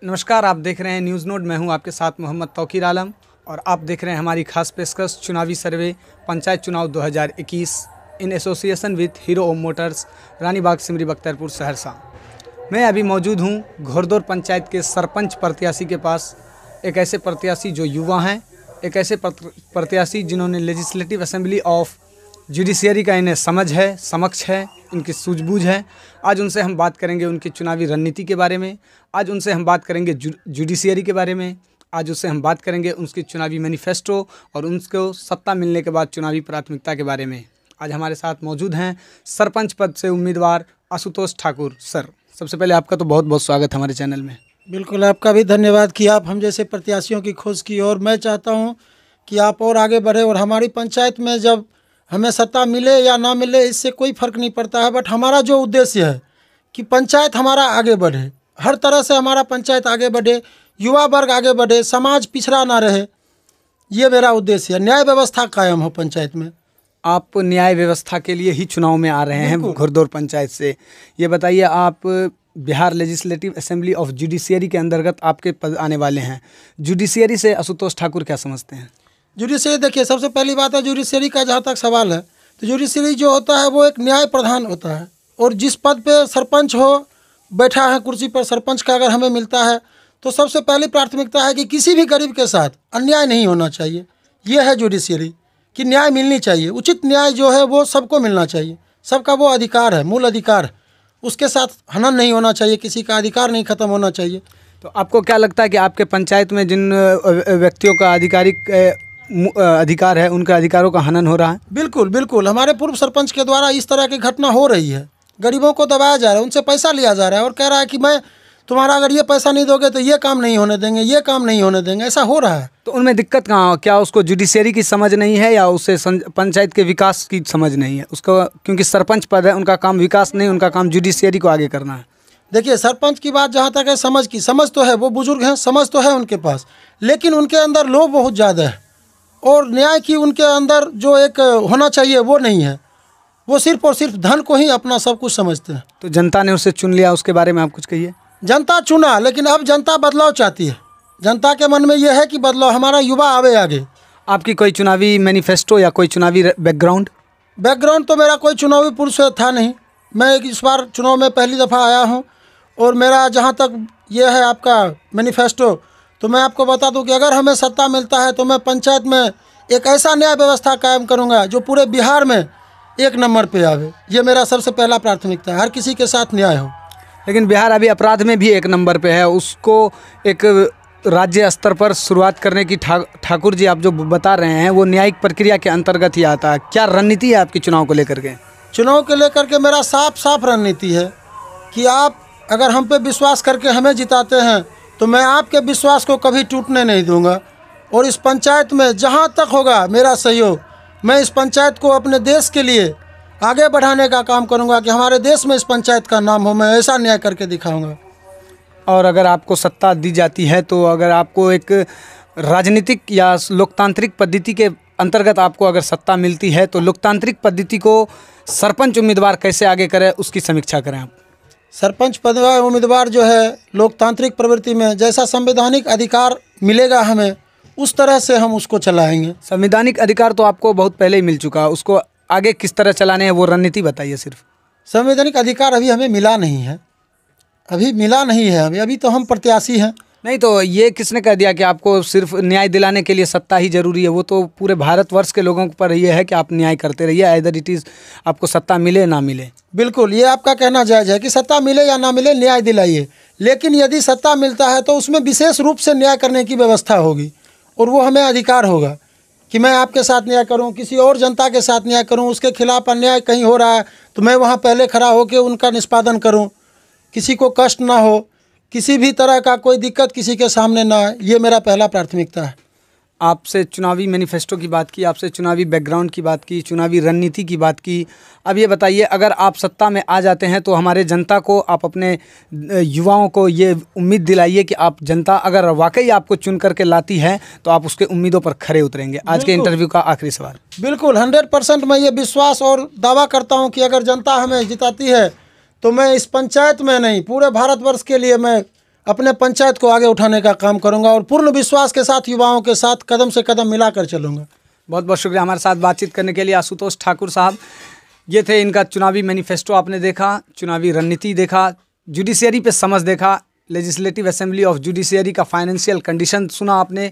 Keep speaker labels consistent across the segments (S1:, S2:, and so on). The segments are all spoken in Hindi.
S1: नमस्कार, आप देख रहे हैं न्यूज़ नोट। मैं हूं आपके साथ मोहम्मद तौकीर आलम और आप देख रहे हैं हमारी खास पेशकश चुनावी सर्वे पंचायत चुनाव 2021 in association with hero Motors Ranibagh Simri Bakhtiyarpur Saharsa. मैं अभी मौजूद हूं घोरदौर पंचायत के सरपंच प्रत्याशी के पास। एक ऐसे प्रत्याशी जो युवा हैं, एक ऐसे प्रत्याशी जिन्होंने लेजिस्लेटिव असेंबली ऑफ जुडिशियरी का इन्हें समक्ष है, इनकी सूझबूझ है। आज उनसे हम बात करेंगे उनकी चुनावी रणनीति के बारे में, आज उनसे हम बात करेंगे जुडिशियरी के बारे में, आज उससे हम बात करेंगे उनकी चुनावी मैनिफेस्टो और उनको सत्ता मिलने के बाद चुनावी प्राथमिकता के बारे में। आज हमारे साथ मौजूद हैं सरपंच पद से उम्मीदवार आशुतोष ठाकुर। सर, सबसे पहले आपका तो बहुत बहुत स्वागत हमारे चैनल में।
S2: बिल्कुल, आपका भी धन्यवाद कि आप हम जैसे प्रत्याशियों की खोज की। और मैं चाहता हूं कि आप और आगे बढ़े और हमारी पंचायत में जब हमें सत्ता मिले या ना मिले इससे कोई फ़र्क नहीं पड़ता है, बट हमारा जो उद्देश्य है कि पंचायत हमारा आगे बढ़े, हर तरह से हमारा पंचायत आगे बढ़े, युवा वर्ग आगे बढ़े, समाज पिछड़ा ना रहे, ये मेरा उद्देश्य है। न्याय व्यवस्था कायम हो पंचायत में।
S1: आप न्याय व्यवस्था के लिए ही चुनाव में आ रहे हैं घोरदौर पंचायत से। ये बताइए, आप Bihar legislative assembly of judiciary के अंतर्गत आपके पद आने वाले हैं। जुडिशियरी से आशुतोष ठाकुर क्या समझते हैं?
S2: जुडिशरी, देखिए, सबसे पहली बात है जुडिशरी का जहाँ तक सवाल है तो जुडिशरी जो होता है वो एक न्याय प्रधान होता है। और जिस पद पे सरपंच हो बैठा है कुर्सी पर, सरपंच का अगर हमें मिलता है तो सबसे पहली प्राथमिकता है कि किसी भी गरीब के साथ अन्याय नहीं होना चाहिए। ये है जुडिशरी कि न्याय मिलनी चाहिए, उचित न्याय जो है वो सबको मिलना चाहिए। सबका वो अधिकार है, मूल अधिकार, उसके साथ हनन नहीं होना चाहिए, किसी का अधिकार नहीं खत्म होना चाहिए।
S1: तो आपको क्या लगता है कि आपके पंचायत में जिन व्यक्तियों का आधिकारिक अधिकार है उनके अधिकारों का हनन हो रहा है?
S2: बिल्कुल बिल्कुल, हमारे पूर्व सरपंच के द्वारा इस तरह की घटना हो रही है। गरीबों को दबाया जा रहा है, उनसे पैसा लिया जा रहा है और कह रहा है कि मैं तुम्हारा अगर ये पैसा नहीं दोगे तो ये काम नहीं होने देंगे, ये काम नहीं होने देंगे। ऐसा हो रहा है।
S1: तो उनमें दिक्कत कहाँ? क्या उसको जुडिशरी की समझ नहीं है या उसे पंचायत के विकास की समझ नहीं है उसको? क्योंकि सरपंच पद है, उनका काम विकास नहीं, उनका काम जुडिशरी को आगे करना है।
S2: देखिए, सरपंच की बात जहाँ तक है समझ की, समझ तो है, वो बुजुर्ग हैं, समझ तो है उनके पास, लेकिन उनके अंदर लोभ बहुत ज़्यादा है और न्याय की उनके अंदर जो एक होना चाहिए वो नहीं है। वो सिर्फ और सिर्फ धन को ही अपना सब कुछ समझते हैं।
S1: तो जनता ने उसे चुन लिया, उसके बारे में आप कुछ कहिए।
S2: जनता चुना, लेकिन अब जनता बदलाव चाहती है। जनता के मन में यह है कि बदलाव, हमारा युवा आवे आगे।
S1: आपकी कोई चुनावी मैनिफेस्टो या कोई चुनावी बैकग्राउंड?
S2: तो मेरा कोई चुनावी पूर्व से था नहीं। मैं इस बार चुनाव में पहली दफ़ा आया हूँ और मेरा जहाँ तक ये है आपका मैनिफेस्टो, तो मैं आपको बता दूं कि अगर हमें सत्ता मिलता है तो मैं पंचायत में एक ऐसा न्याय व्यवस्था कायम करूंगा जो पूरे बिहार में एक नंबर पे आवे। ये मेरा सबसे पहला प्राथमिकता है, हर किसी के साथ न्याय हो।
S1: लेकिन बिहार अभी अपराध में भी एक नंबर पे है, उसको एक राज्य स्तर पर शुरुआत करने की ठाकुर जी आप जो बता रहे हैं वो न्यायिक प्रक्रिया के अंतर्गत ही आता है। क्या रणनीति है आपकी चुनाव को लेकर के?
S2: चुनाव को लेकर के मेरा साफ रणनीति है कि आप अगर हम पे विश्वास करके हमें जिताते हैं तो मैं आपके विश्वास को कभी टूटने नहीं दूंगा। और इस पंचायत में जहां तक होगा मेरा सहयोग, मैं इस पंचायत को अपने देश के लिए आगे बढ़ाने का काम करूंगा कि हमारे देश में इस पंचायत का नाम हो। मैं ऐसा न्याय करके दिखाऊंगा।
S1: और अगर आपको सत्ता दी जाती है तो अगर आपको एक राजनीतिक या लोकतांत्रिक पद्धति के अंतर्गत आपको अगर सत्ता मिलती है तो लोकतांत्रिक पद्धति को सरपंच उम्मीदवार कैसे आगे करे उसकी समीक्षा करें आप।
S2: सरपंच पद उम्मीदवार जो है लोकतांत्रिक प्रवृत्ति में जैसा संवैधानिक अधिकार मिलेगा हमें, उस तरह से हम उसको चलाएंगे।
S1: संवैधानिक अधिकार तो आपको बहुत पहले ही मिल चुका है, उसको आगे किस तरह चलाने हैं वो रणनीति बताइए। सिर्फ
S2: संवैधानिक अधिकार अभी हमें मिला नहीं है, अभी तो हम प्रत्याशी हैं।
S1: नहीं तो ये किसने कह दिया कि आपको सिर्फ न्याय दिलाने के लिए सत्ता ही जरूरी है? वो तो पूरे भारतवर्ष के लोगों पर ये है कि आप न्याय करते रहिए, आइदर इट इज़ आपको सत्ता मिले ना मिले।
S2: बिल्कुल, ये आपका कहना जायज़ है कि सत्ता मिले या ना मिले न्याय दिलाइए, लेकिन यदि सत्ता मिलता है तो उसमें विशेष रूप से न्याय करने की व्यवस्था होगी और वो हमें अधिकार होगा कि मैं आपके साथ न्याय करूं, किसी और जनता के साथ न्याय करूं, उसके खिलाफ अन्याय कहीं हो रहा है तो मैं वहां पहले खड़ा होकर उनका निष्पादन करूं, किसी को कष्ट ना हो, किसी भी तरह का कोई दिक्कत किसी के सामने ना आए। ये मेरा पहला प्राथमिकता है।
S1: आपसे चुनावी मैनिफेस्टो की बात की, आपसे चुनावी बैकग्राउंड की बात की, चुनावी रणनीति की बात की। अब ये बताइए, अगर आप सत्ता में आ जाते हैं तो हमारे जनता को, आप अपने युवाओं को ये उम्मीद दिलाइए कि आप जनता अगर वाकई आपको चुन करके लाती है तो आप उसके उम्मीदों पर खरे उतरेंगे। आज के इंटरव्यू का आखिरी सवाल।
S2: बिल्कुल 100% मैं ये विश्वास और दावा करता हूँ कि अगर जनता हमें जिताती है तो मैं इस पंचायत में नहीं, पूरे भारतवर्ष के लिए मैं अपने पंचायत को आगे उठाने का काम करूंगा और पूर्ण विश्वास के साथ युवाओं के साथ कदम से कदम मिलाकर चलूंगा।
S1: बहुत बहुत शुक्रिया हमारे साथ बातचीत करने के लिए आशुतोष ठाकुर साहब। ये थे इनका चुनावी मैनिफेस्टो आपने देखा, चुनावी रणनीति देखा, जुडिशियरी पे समझ देखा, लेजिस्लेटिव असेंबली ऑफ जुडिशियरी का फाइनेंशियल कंडीशन सुना आपने।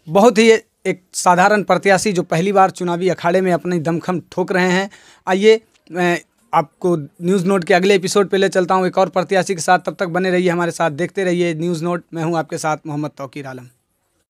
S1: बहुत ही एक साधारण प्रत्याशी जो पहली बार चुनावी अखाड़े में अपनी दमखम ठोक रहे हैं। आइए मैं आपको न्यूज़ नोट के अगले एपिसोड पे ले चलता हूँ एक और प्रत्याशी के साथ। तब तक बने रहिए हमारे साथ, देखते रहिए न्यूज़ नोट। मैं हूँ आपके साथ मोहम्मद तौकीर आलम।